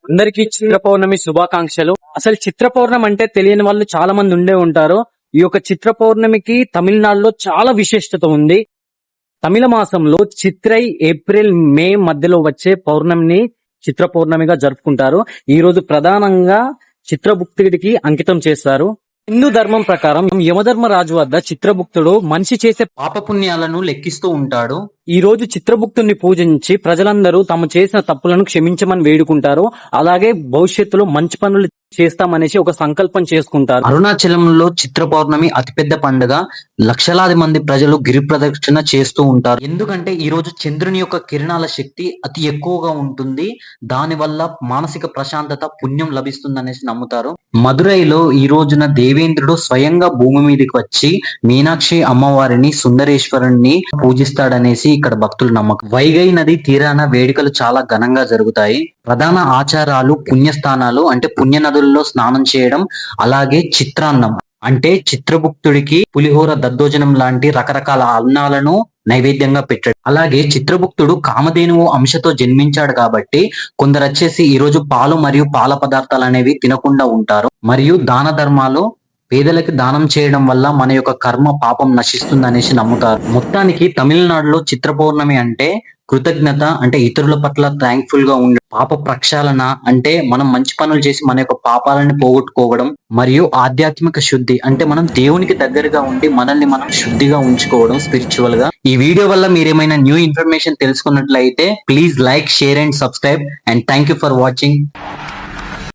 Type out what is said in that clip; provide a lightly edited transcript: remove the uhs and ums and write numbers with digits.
అందరికీ చిత్ర పౌర్ణమి శుభాకాంక్షలు. అసలు చిత్ర పౌర్ణమి అంటే తెలియని వాళ్ళు చాలా మంది ఉండే ఉంటారు. ఈ యొక్క చిత్ర పౌర్ణమికి తమిళనాడులో చాలా విశిష్టత ఉంది. తమిళ మాసంలో చిత్రై ఏప్రిల్ మే మధ్యలో వచ్చే పౌర్ణమిని చిత్ర పౌర్ణమిగా జరుపుకుంటారు. ఈ రోజు ప్రధానంగా చిత్రగుప్తుడికి అంకితం చేస్తారు. హిందూ ధర్మం ప్రకారం యమధర్మరాజు వద్ద చిత్రగుప్తుడు మనిషి చేసే పాపపుణ్యాలను లెక్కిస్తూ ఉంటాడు. ఈ రోజు చిత్రగుప్తుడిని పూజించి ప్రజలందరూ తాము చేసిన తప్పులను క్షమించమని వేడుకుంటారు. అలాగే భవిష్యత్తులో మంచి పనులు చేస్తామనేసి ఒక సంకల్పం చేసుకుంటారు. అరుణాచలంలో చిత్ర పౌర్ణమి అతిపెద్ద పండుగ. లక్షలాది మంది ప్రజలు గిరి ప్రదక్షిణ చేస్తూ ఉంటారు. ఎందుకంటే ఈ రోజు చంద్రుని యొక్క కిరణాల శక్తి అతి ఎక్కువగా ఉంటుంది. దాని వల్ల మానసిక ప్రశాంతత, పుణ్యం లభిస్తుంది అనేసి నమ్ముతారు. మదురైలో ఈ రోజున దేవేంద్రుడు స్వయంగా భూమి మీదకి వచ్చి మీనాక్షి అమ్మవారిని, సుందరేశ్వరుణ్ణి పూజిస్తాడనేసి ఇక్కడ భక్తుల నమ్మకం. వైగై నది తీరాన వేడుకలు చాలా ఘనంగా జరుగుతాయి. ప్రధాన ఆచారాలు పుణ్యస్థానాలు అంటే పుణ్య నదుల్లో స్నానం చేయడం, అలాగే చిత్రాన్నం అంటే చిత్రగుప్తుడికి పులిహోర, దద్దోజనం లాంటి రకరకాల అన్నాలను నైవేద్యంగా పెట్టాడు. అలాగే చిత్రగుప్తుడు కామధేనువు అంశతో జన్మించాడు కాబట్టి కొందరు వచ్చేసి ఈ రోజు పాలు మరియు పాల పదార్థాలు అనేవి తినకుండా ఉంటారు. మరియు దాన ధర్మాలు, పేదలకి దానం చేయడం వల్ల మన యొక్క కర్మ పాపం నశిస్తుంది అనేసి నమ్ముతారు. మొత్తానికి తమిళనాడులో చిత్ర పౌర్ణమి అంటే కృతజ్ఞత, అంటే ఇతరుల పట్ల థ్యాంక్ఫుల్ గా ఉండే, పాప ప్రక్షాళన అంటే మనం మంచి పనులు చేసి మన యొక్క పాపాలను పోగొట్టుకోవడం, మరియు ఆధ్యాత్మిక శుద్ధి అంటే మనం దేవునికి దగ్గరగా ఉండి మనల్ని మనం శుద్ధిగా ఉంచుకోవడం స్పిరిచువల్ గా. ఈ వీడియో వల్ల మీరేమైనా న్యూ ఇన్ఫర్మేషన్ తెలుసుకున్నట్లయితే please like, share and subscribe, and thank you for watching.